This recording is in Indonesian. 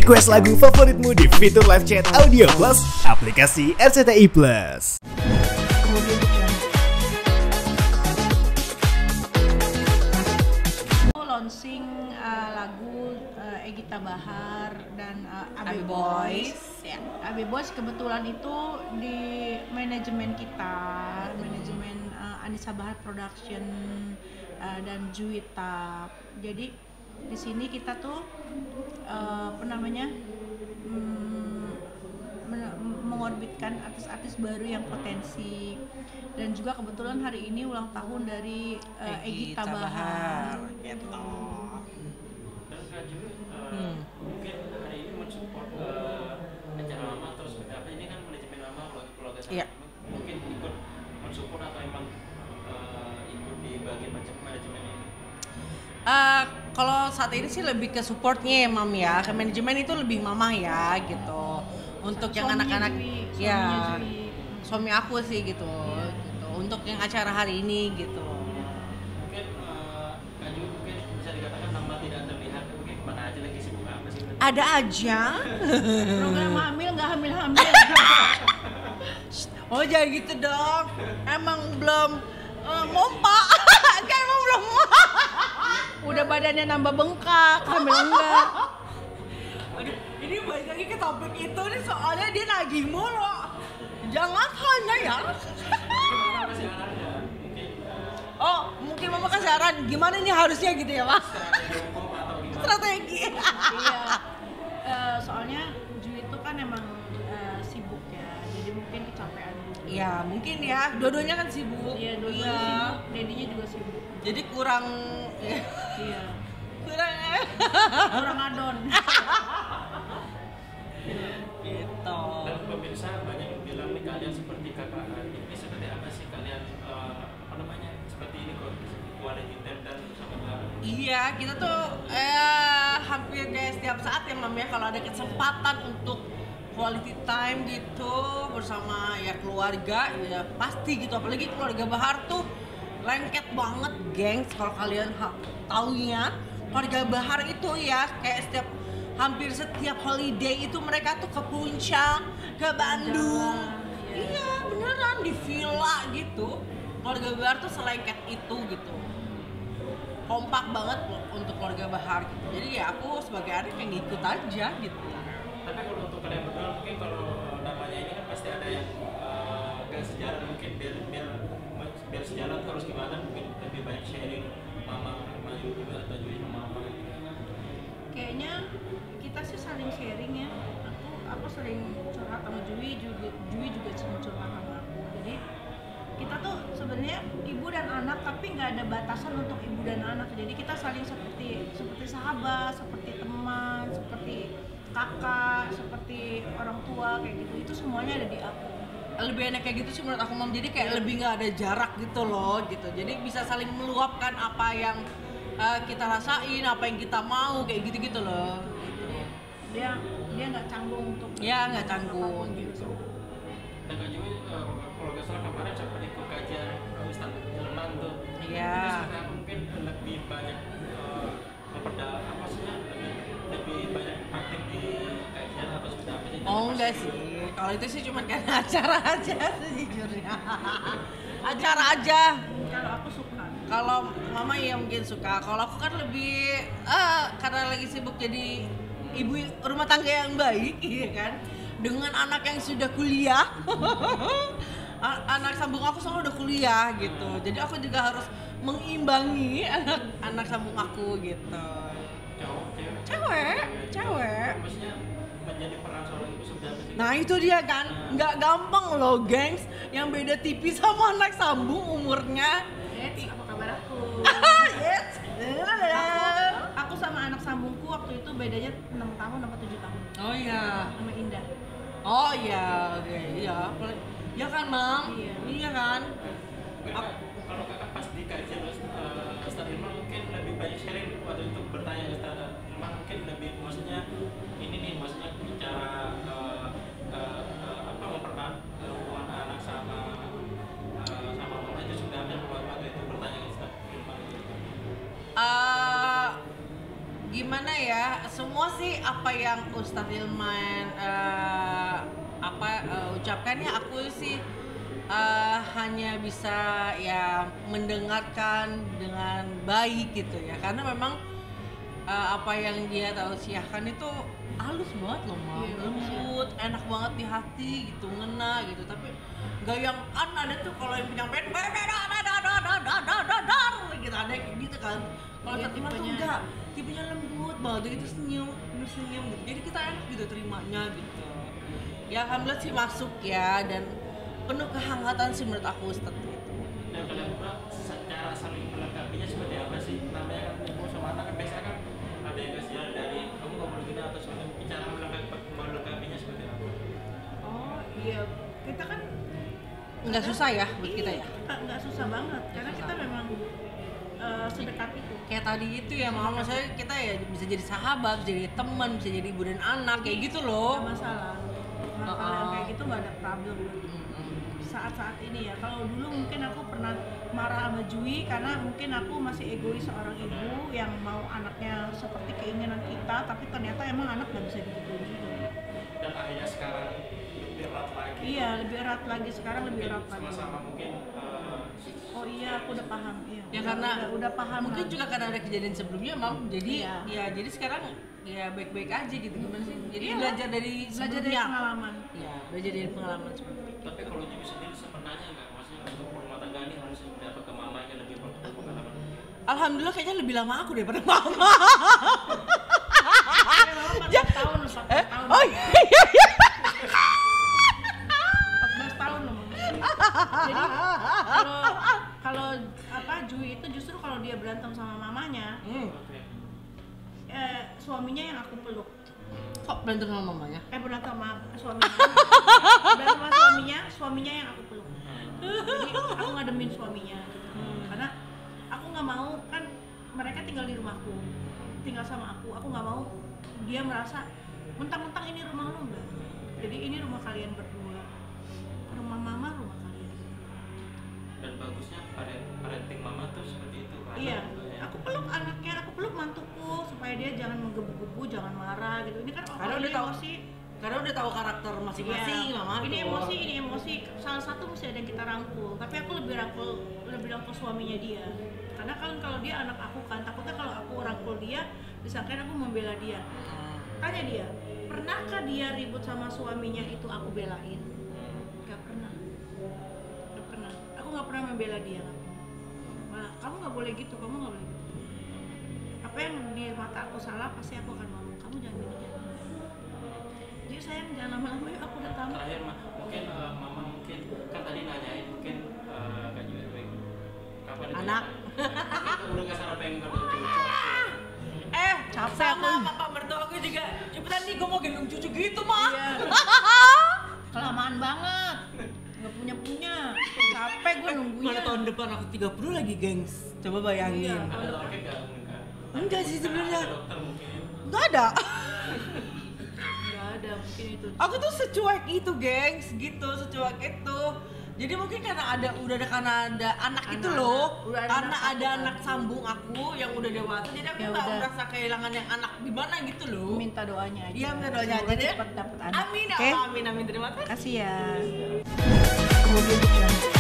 Request lagu favoritmu di fitur live chat Audio Plus aplikasi RCTI Plus. Launching lagu Egita Bahar dan AB Boys. Ya, AB Boys kebetulan itu di manajemen kita, manajemen Anissa Bahar Production dan Juwita. Jadi di sini kita tuh mengorbitkan artis-artis baru yang potensi, dan juga kebetulan hari ini ulang tahun dari Egita Bahar. Gitu. Dan Kak Ju, mungkin hari ini mensupport acara lama terus apa ini kan manajemen lama keluarga saya. Mungkin ikut mensupport atau emang ikut di bagian manajemen ini? Kalau saat ini sih lebih ke supportnya ya Mam ya, ke manajemen itu lebih mama ya gitu. Untuk yang anak-anak ya suami aku sih gitu. Untuk yang acara hari ini gitu. Mungkin Kak Ju mungkin bisa dikatakan nama tidak terlihat, mungkin mana aja lagi sibuk apa sih? Ada aja. Program hamil nggak hamil. Oh jangan gitu dong. Emang belum mompa. Kayak emang belum. Udah badannya nambah bengkak, hamil enggak? Aduh, ini balik lagi ke topik itu nih, soalnya dia nagih mulu. Jangan hanya ya. Oh, mungkin mama kasih saran gimana nih harusnya gitu ya, Pak? Strategi. Iya. Soalnya Ju itu kan emang sibuk ya, jadi mungkin kecapean. Iya, mungkin ya. Dua-duanya kan sibuk. Iya, dua-duanya sibuk. Dedinya juga sibuk. Jadi kurang Iya. kurang adon. gitu. Dan pemirsa banyak yang bilang nih kalian seperti kakak adik. Ini seperti apa sih kalian seperti ini kok quality time dan bersama. Iya, kita tuh hampir kayak setiap saat ya Mam ya, kalau ada kesempatan untuk quality time gitu bersama ya keluarga ya pasti gitu, apalagi keluarga Bahar tuh lengket banget gengs. Kalau kalian taunya keluarga Bahar itu ya kayak hampir setiap holiday itu mereka tuh ke Puncak, ke Bandung. Iya beneran di villa gitu. Keluarga Bahar tuh selengket itu gitu. Kompak banget untuk keluarga Bahar gitu. Jadi ya aku sebagai adik yang ngikut aja gitu. Tapi kalau untuk kalian berdua mungkin kalau namanya ini kan pasti ada yang gak sejarah, mungkin biar sejarah tuh harus gimana, mungkin lebih banyak sharing mama Ju juga atau Ju sama mama. Kayaknya kita sih saling sharing ya. Aku sering curhat sama Jui juga sering curhat sama aku. Jadi kita tuh sebenarnya ibu dan anak, tapi nggak ada batasan untuk ibu dan anak. Jadi kita saling seperti sahabat, seperti teman, seperti kakak, seperti orang tua kayak gitu. Itu semuanya ada di aku. Lebih enak kayak gitu sih menurut aku Mam. Jadi kayak lebih nggak ada jarak gitu loh gitu. Jadi bisa saling meluapkan apa yang kita rasain, apa yang kita mau kayak gitu-gitu loh. Dia nggak canggung untuk. Ya nggak canggung gitu. Dan Kak Ju kalau gak salah kemarin sempat ikut kajian Ustaz Jerman tuh. Iya. Karena mungkin lebih banyak lebih banyak praktik di kajian atau sudah apa sih? Oh enggak sih, kalau itu sih cuma karena acara aja sejujurnya. Acara aja. Kalau aku suka. Kalau mama ya mungkin suka. Kalau aku kan lebih karena lagi sibuk jadi ibu rumah tangga yang baik, iya kan. Dengan anak yang sudah kuliah. Anak sambung aku soalnya udah kuliah gitu. Jadi aku juga harus mengimbangi anak sambung aku gitu. Cewek. Maksudnya menjadi peran seorang ibu sudah apa sih? Nah itu dia kan, nggak gampang loh gengs. Yang beda tipis sama anak sambung umurnya. Apa kabar aku? Yes. Aku sama anak sambungku waktu itu bedanya 6 tahun apa 7 tahun. Oh iya. Sama Indah. Oh iya, oke, iya. Ya kan, Mam? Iya kan? Kalau kakak pas di kajian Ustaz Irma mungkin lebih banyak sharing waktu itu bertanya Ustaz Irma, mungkin lebih maksudnya bicara mempererat hubungan anak sama mama itu sudah ada waktu itu bertanya Ustaz Irma. Gimana ya, semua sih apa yang Ustadz Hilman ucapkan ya, aku sih hanya bisa ya mendengarkan dengan baik gitu ya, karena memang apa yang dia tausiahkan itu halus banget loh, lembut, enak banget di hati gitu, ngena gitu. Tapi nggak yang ada tuh kalau yang penyampaian gitu, ada kayak gitu kan. Kalau Fatimah tuh enggak, tipenya lembut banget gitu, senyum gitu. Jadi kita enak gitu terimanya gitu. Ya alhamdulillah sih masuk ya, dan penuh kehangatan sih menurut aku Ustadz gitu. Dan kalian berdua secara saling melengkapinya seperti apa sih? Namanya kan ibu sama anak kan biasanya kan ada yang kasih dari kamu nggak boleh gini atau seperti bicara melengkapinya seperti apa? Oh iya, kita kan Nggak susah ya buat kita ya? Nggak susah banget, karena kita memang sedekat itu. Kayak tadi itu ya mama, saya kita ya bisa jadi sahabat, bisa jadi teman, bisa jadi ibu dan anak kayak gitu loh. Nggak masalah. Kalau yang kayak gitu nggak ada problem. Saat-saat ini ya, kalau dulu mungkin aku pernah marah sama Jui karena mungkin aku masih egois seorang ibu yang mau anaknya seperti keinginan kita, tapi ternyata emang anak nggak bisa digituin juga. Dan akhirnya sekarang lebih erat lagi. Iya, lebih erat lagi sekarang, lebih erat lagi. Sama-sama mungkin. Oh iya, aku udah paham. Iya. Ya karena udah paham. mungkin lah. juga karena ada kejadian sebelumnya mam, jadi Iya. ya jadi sekarang ya baik-baik aja gitu, gimana sih? Jadi Iya. belajar dari sebelumnya. Pengalaman. Ya belajar dari pengalaman seperti itu. Tapi kalau Jimmy sendiri sebenarnya nggak, maksudnya untuk rumah tangga ini harus dapat ke mamanya lebih berpengalaman. Alhamdulillah kayaknya lebih lama aku daripada mama. 14 tahun. Oh iya. 14 tahun loh. Jadi kalau apa Jui itu justru kalau dia berantem sama mamanya, suaminya yang aku peluk. Kok berantem sama mamanya? Berantem sama suaminya. Berantem sama suaminya yang aku peluk. Jadi aku ngademin suaminya gitu. Karena aku nggak mau, kan mereka tinggal di rumahku, tinggal sama aku nggak mau dia merasa mentang-mentang ini rumah lo, enggak. Jadi ini rumah kalian berdua, rumah mama, rumah kalian. Dan bagusnya parenting mama tuh seperti itu kan? Iya, aku peluk anaknya, aku peluk mantuku supaya dia jangan menggebu-gebu, jangan marah gitu. Ini kan Karena udah tahu sih, karena udah tahu karakter masing-masing mama. Ini tuh. ini emosi. Salah satu mesti ada yang kita rangkul. Tapi aku lebih rangkul suaminya dia. Karena kan kalau dia anak aku kan, takutnya kalau aku rangkul dia, disangkain aku membela dia. Tanya dia, pernahkah dia ribut sama suaminya itu aku belain? Gak pernah. Aku nggak pernah membela dia. Nah, kamu nggak boleh gitu, kamu nggak boleh gitu. Apa yang di mata aku salah, pasti aku akan ngomong. Kamu jangan gini, jangan. Jadi sayang jangan lama-lama yuk, aku udah tamat. Terakhir mungkin mama mungkin kan tadi nanyain mungkin Kak Jui kapan itu Anak. udah nggak salah pengen bercucu. Capek aku. papa mertua aku juga cepetan nih, gue mau gendong cucu gitu mah. Iya. Kelamaan banget. Nggak punya. Capek gue nunggunya. Mana tahun depan aku 30 lagi gengs, coba bayangin. Iya. Ada target nggak? Enggak sih sebenarnya, Ada dokter mungkin. nggak ada. Nggak ada mungkin itu. Aku tuh secuek itu gengs, gitu, secuek itu. Jadi mungkin karena ada anak itu loh, Udah ada karena anak ada satu, anak sambung aku yang udah dewasa, jadi aku Ya nggak udah. merasa kehilangan yang anak di mana gitu loh. Minta doanya aja. Iya, minta doanya Semoga aja deh. cepat dapat anak. Amin, Oke? amin, terima kasih. Kasih ya. Kemudian